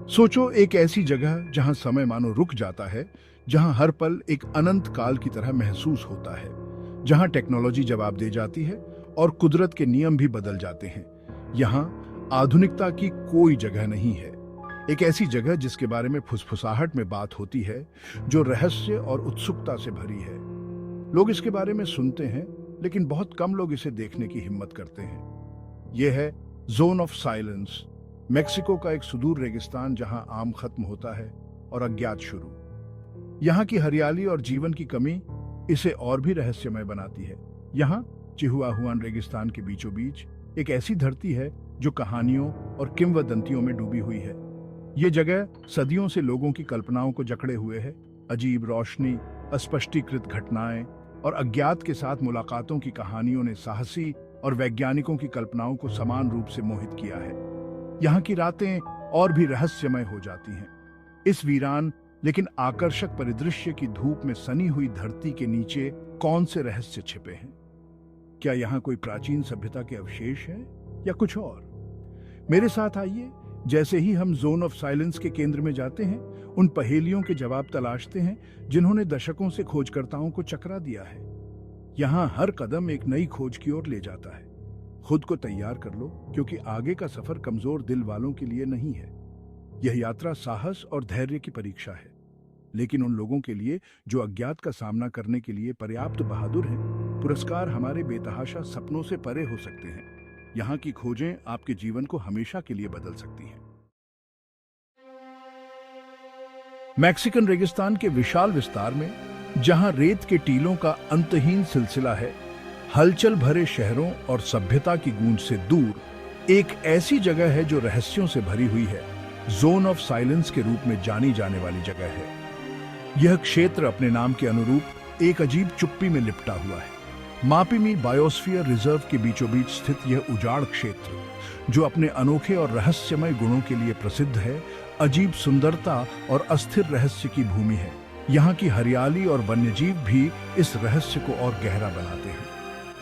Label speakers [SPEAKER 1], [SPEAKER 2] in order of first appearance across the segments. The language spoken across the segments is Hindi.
[SPEAKER 1] सोचो एक ऐसी जगह जहां समय मानो रुक जाता है, जहां हर पल एक अनंत काल की तरह महसूस होता है, जहां टेक्नोलॉजी जवाब दे जाती है और कुदरत के नियम भी बदल जाते हैं। यहाँ आधुनिकता की कोई जगह नहीं है। एक ऐसी जगह जिसके बारे में फुसफुसाहट में बात होती है, जो रहस्य और उत्सुकता से भरी है। लोग इसके बारे में सुनते हैं, लेकिन बहुत कम लोग इसे देखने की हिम्मत करते हैं। यह है जोन ऑफ साइलेंस, मेक्सिको का एक सुदूर रेगिस्तान जहां आम खत्म होता है और अज्ञात शुरू। यहाँ की हरियाली और जीवन की कमी इसे और भी रहस्यमय बनाती है। यहाँ चिहुआहुआन रेगिस्तान के बीचों बीच एक ऐसी धरती है जो कहानियों और किंवदंतियों में डूबी हुई है। ये जगह सदियों से लोगों की कल्पनाओं को जकड़े हुए है। अजीब रोशनी, अस्पष्टीकृत घटनाएं और अज्ञात के साथ मुलाकातों की कहानियों ने साहसी और वैज्ञानिकों की कल्पनाओं को समान रूप से मोहित किया है। यहाँ की रातें और भी रहस्यमय हो जाती हैं। इस वीरान लेकिन आकर्षक परिदृश्य की धूप में सनी हुई धरती के नीचे कौन से रहस्य छिपे हैं? क्या यहाँ कोई प्राचीन सभ्यता के अवशेष हैं या कुछ और? मेरे साथ आइए, जैसे ही हम जोन ऑफ साइलेंस के केंद्र में जाते हैं, उन पहेलियों के जवाब तलाशते हैं जिन्होंने दशकों से खोजकर्ताओं को चकरा दिया है। यहाँ हर कदम एक नई खोज की ओर ले जाता है। खुद को तैयार कर लो, क्योंकि आगे का सफर कमजोर दिल वालों के लिए नहीं है। यह यात्रा साहस और धैर्य की परीक्षा है, लेकिन उन लोगों के लिए जो अज्ञात का सामना करने के लिए पर्याप्त बहादुर हैं। पुरस्कार हमारे बेतहाशा सपनों से परे हो सकते हैं। यहाँ की खोजें आपके जीवन को हमेशा के लिए बदल सकती हैं। मैक्सिकन रेगिस्तान के विशाल विस्तार में, जहां रेत के टीलों का अंतहीन सिलसिला है, हलचल भरे शहरों और सभ्यता की गूंज से दूर, एक ऐसी जगह है जो रहस्यों से भरी हुई है। जोन ऑफ साइलेंस के रूप में जानी जाने वाली जगह है। यह क्षेत्र अपने नाम के अनुरूप एक अजीब चुप्पी में लिपटा हुआ है। मापिमी बायोस्फीयर रिजर्व के बीचों बीच स्थित यह उजाड़ क्षेत्र, जो अपने अनोखे और रहस्यमय गुणों के लिए प्रसिद्ध है, अजीब सुंदरता और अस्थिर रहस्य की भूमि है। यहाँ की हरियाली और वन्यजीव भी इस रहस्य को और गहरा बनाते हैं।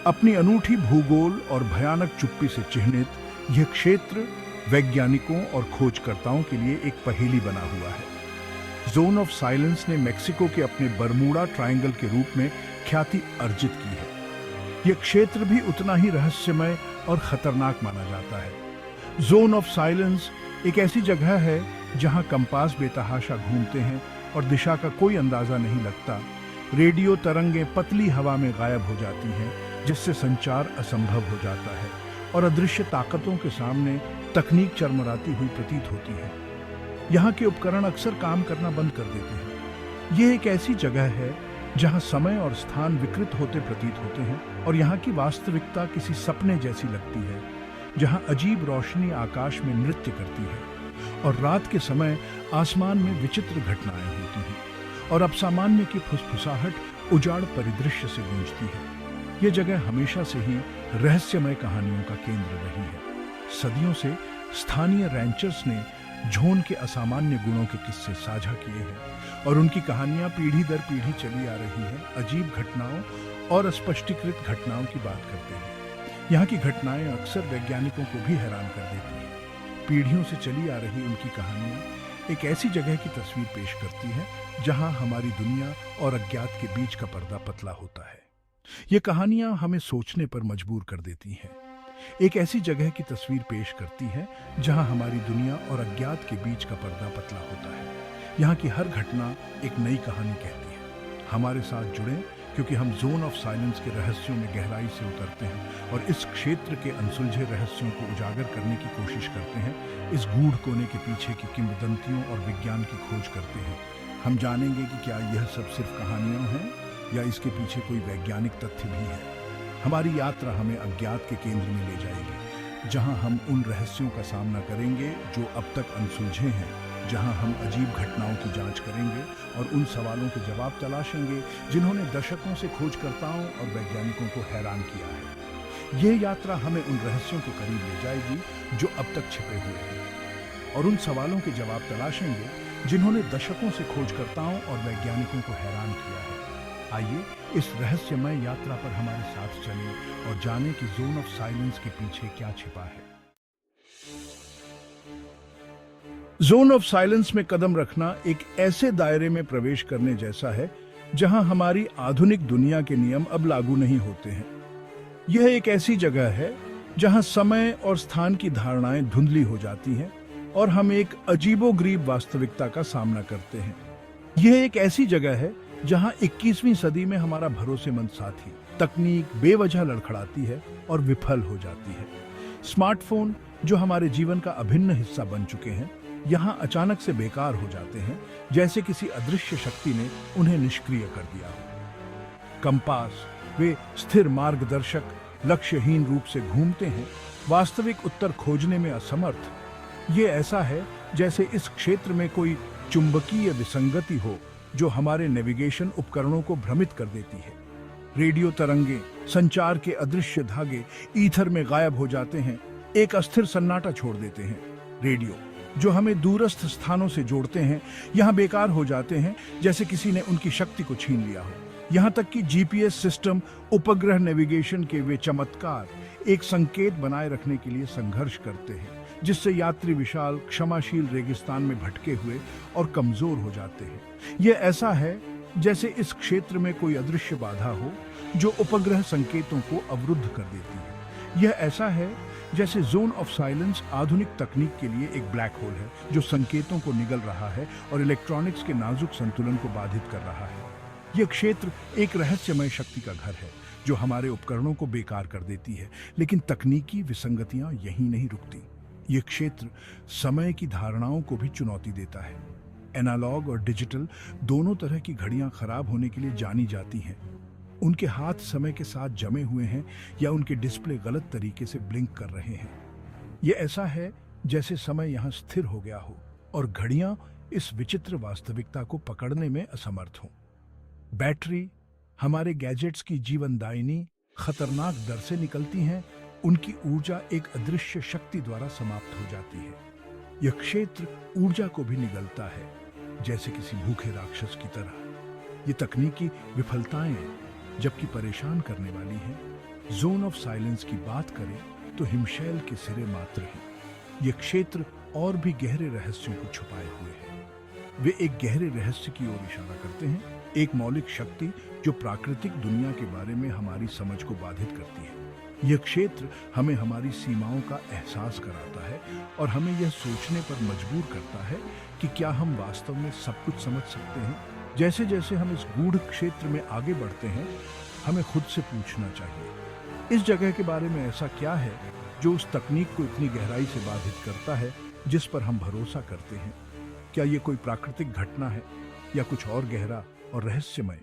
[SPEAKER 1] अपनी अनूठी भूगोल और भयानक चुप्पी से चिह्नित यह क्षेत्र वैज्ञानिकों और खोजकर्ताओं के लिए एक पहेली बना हुआ है। जोन ऑफ साइलेंस ने मेक्सिको के अपने बरमूडा ट्रायंगल के रूप में ख्याति अर्जित की है। यह क्षेत्र भी उतना ही रहस्यमय और खतरनाक माना जाता है। जोन ऑफ साइलेंस एक ऐसी जगह है जहां कंपास बेतहाशा घूमते हैं और दिशा का कोई अंदाजा नहीं लगता। रेडियो तरंगें पतली हवा में गायब हो जाती हैं, जिससे संचार असंभव हो जाता है और अदृश्य ताकतों के सामने तकनीक चरमराती हुई प्रतीत होती है। यहाँ के उपकरण अक्सर काम करना बंद कर देते हैं। यह एक ऐसी जगह है जहाँ समय और स्थान विकृत होते प्रतीत होते हैं और यहाँ की वास्तविकता किसी सपने जैसी लगती है, जहाँ अजीब रोशनी आकाश में नृत्य करती है और रात के समय आसमान में विचित्र घटनाएं होती हैं और अपसामान्य की फुसफुसाहट उजाड़ परिदृश्य से गूंजती है। ये जगह हमेशा से ही रहस्यमय कहानियों का केंद्र रही है। सदियों से स्थानीय रैंचर्स ने झोन के असामान्य गुणों के किस्से साझा किए हैं और उनकी कहानियां पीढ़ी दर पीढ़ी चली आ रही है। अजीब घटनाओं और अस्पष्टीकृत घटनाओं की बात करते हैं। यहाँ की घटनाएं अक्सर वैज्ञानिकों को भी हैरान कर देती हैं। पीढ़ियों से चली आ रही उनकी कहानियां एक ऐसी जगह की तस्वीर पेश करती हैं जहां हमारी दुनिया और अज्ञात के बीच का पर्दा पतला होता है। ये कहानियां हमें सोचने पर मजबूर कर देती हैं। एक ऐसी जगह की तस्वीर पेश करती है जहां हमारी दुनिया और अज्ञात के बीच का पर्दा पतला होता है। यहाँ की हर घटना एक नई कहानी कहती है। हमारे साथ जुड़ें, क्योंकि हम जोन ऑफ साइलेंस के रहस्यों में गहराई से उतरते हैं और इस क्षेत्र के अनसुलझे रहस्यों को उजागर करने की कोशिश करते हैं। इस गूढ़ कोने के पीछे की किंवदंतियों और विज्ञान की खोज करते हैं। हम जानेंगे कि क्या यह सब सिर्फ कहानियां हैं या इसके पीछे कोई वैज्ञानिक तथ्य भी है। हमारी यात्रा हमें अज्ञात के केंद्र में ले जाएगी, जहां हम उन रहस्यों का सामना करेंगे जो अब तक अनसुलझे हैं, जहां हम अजीब घटनाओं की जांच करेंगे और उन सवालों के जवाब तलाशेंगे जिन्होंने दशकों से खोजकर्ताओं और वैज्ञानिकों को हैरान किया है। यह यात्रा हमें उन रहस्यों के करीब ले जाएगी जो अब तक छिपे हुए हैं और उन सवालों के जवाब तलाशेंगे जिन्होंने दशकों से खोजकर्ताओं और वैज्ञानिकों को हैरान किया है। आइए इस रहस्यमय यात्रा पर हमारे साथ चलें और जानें कि जोन ऑफ साइलेंस के पीछे क्या छिपा है। जोन ऑफ साइलेंस में कदम रखना एक ऐसे दायरे में प्रवेश करने जैसा है जहां हमारी आधुनिक दुनिया के नियम अब लागू नहीं होते हैं। यह एक ऐसी जगह है जहां समय और स्थान की धारणाएं धुंधली हो जाती हैं और हम एक अजीबोगरीब वास्तविकता का सामना करते हैं। यह एक ऐसी जगह है जहां 21वीं सदी में हमारा भरोसेमंद साथी तकनीक बेवजह लड़खड़ाती है और विफल हो जाती है। स्मार्टफोन जो हमारे जीवन का अभिन्न हिस्सा बन चुके हैं, यहां अचानक से बेकार हो जाते हैं, जैसे किसी अदृश्य शक्ति ने उन्हें निष्क्रिय कर दिया हो। कंपास, वे स्थिर मार्गदर्शक, लक्ष्यहीन रूप से घूमते हैं, वास्तविक उत्तर खोजने में असमर्थ। ये ऐसा है जैसे इस क्षेत्र में कोई चुंबकीय विसंगति हो जो हमारे नेविगेशन उपकरणों को भ्रमित कर देती है। रेडियो तरंगे, संचार के अदृश्य धागे ईथर में गायब हो जाते हैं, एक अस्थिर सन्नाटा छोड़ देते हैं। रेडियो जो हमें दूरस्थ स्थानों से जोड़ते हैं, यहाँ बेकार हो जाते हैं, जैसे किसी ने उनकी शक्ति को छीन लिया हो। यहाँ तक कि जीपीएस सिस्टम, उपग्रह नेविगेशन के वे चमत्कार एक संकेत बनाए रखने के लिए संघर्ष करते हैं, जिससे यात्री विशाल क्षमाशील रेगिस्तान में भटके हुए और कमजोर हो जाते हैं। यह ऐसा है जैसे इस क्षेत्र में कोई अदृश्य बाधा हो जो उपग्रह संकेतों को अवरुद्ध कर देती है। यह ऐसा है जैसे जोन ऑफ साइलेंस आधुनिक तकनीक के लिए एक ब्लैक होल है जो संकेतों को निगल रहा है और इलेक्ट्रॉनिक्स के नाजुक संतुलन को बाधित कर रहा है। यह क्षेत्र एक रहस्यमय शक्ति का घर है जो हमारे उपकरणों को बेकार कर देती है, लेकिन तकनीकी विसंगतियां यहीं नहीं रुकती। यह क्षेत्र समय की धारणाओं को भी चुनौती देता है। एनालॉग और डिजिटल दोनों तरह की घड़ियां खराब होने के लिए जानी जाती हैं। उनके हाथ समय के साथ जमे हुए हैं या उनके डिस्प्ले गलत तरीके से ब्लिंक कर रहे हैं। यह ऐसा है जैसे समय यहां स्थिर हो गया हो और घड़ियां इस विचित्र वास्तविकता को पकड़ने में असमर्थ हों। बैटरी, हमारे गैजेट्स की जीवनदायिनी, खतरनाक दर से निकलती हैं। उनकी ऊर्जा एक अदृश्य शक्ति द्वारा समाप्त हो जाती है। यह क्षेत्र ऊर्जा को भी निगलता है, जैसे किसी भूखे राक्षस की तरह। ये तकनीकी विफलताएं जबकि परेशान करने वाली हैं। जोन ऑफ साइलेंस की बात करें तो हिमशैल के सिरे मात्र हैं। यह क्षेत्र और भी गहरे रहस्यों को छुपाए हुए है। वे एक गहरे रहस्य की ओर इशारा करते हैं, एक मौलिक शक्ति जो प्राकृतिक दुनिया के बारे में हमारी समझ को बाधित करती है। यह क्षेत्र हमें हमारी सीमाओं का एहसास कराता है और हमें यह सोचने पर मजबूर करता है कि क्या हम वास्तव में सब कुछ समझ सकते हैं। जैसे जैसे हम इस गूढ़ क्षेत्र में आगे बढ़ते हैं, हमें खुद से पूछना चाहिए, इस जगह के बारे में ऐसा क्या है जो उस तकनीक को इतनी गहराई से बाधित करता है जिस पर हम भरोसा करते हैं। क्या ये कोई प्राकृतिक घटना है या कुछ और गहरा और रहस्यमय?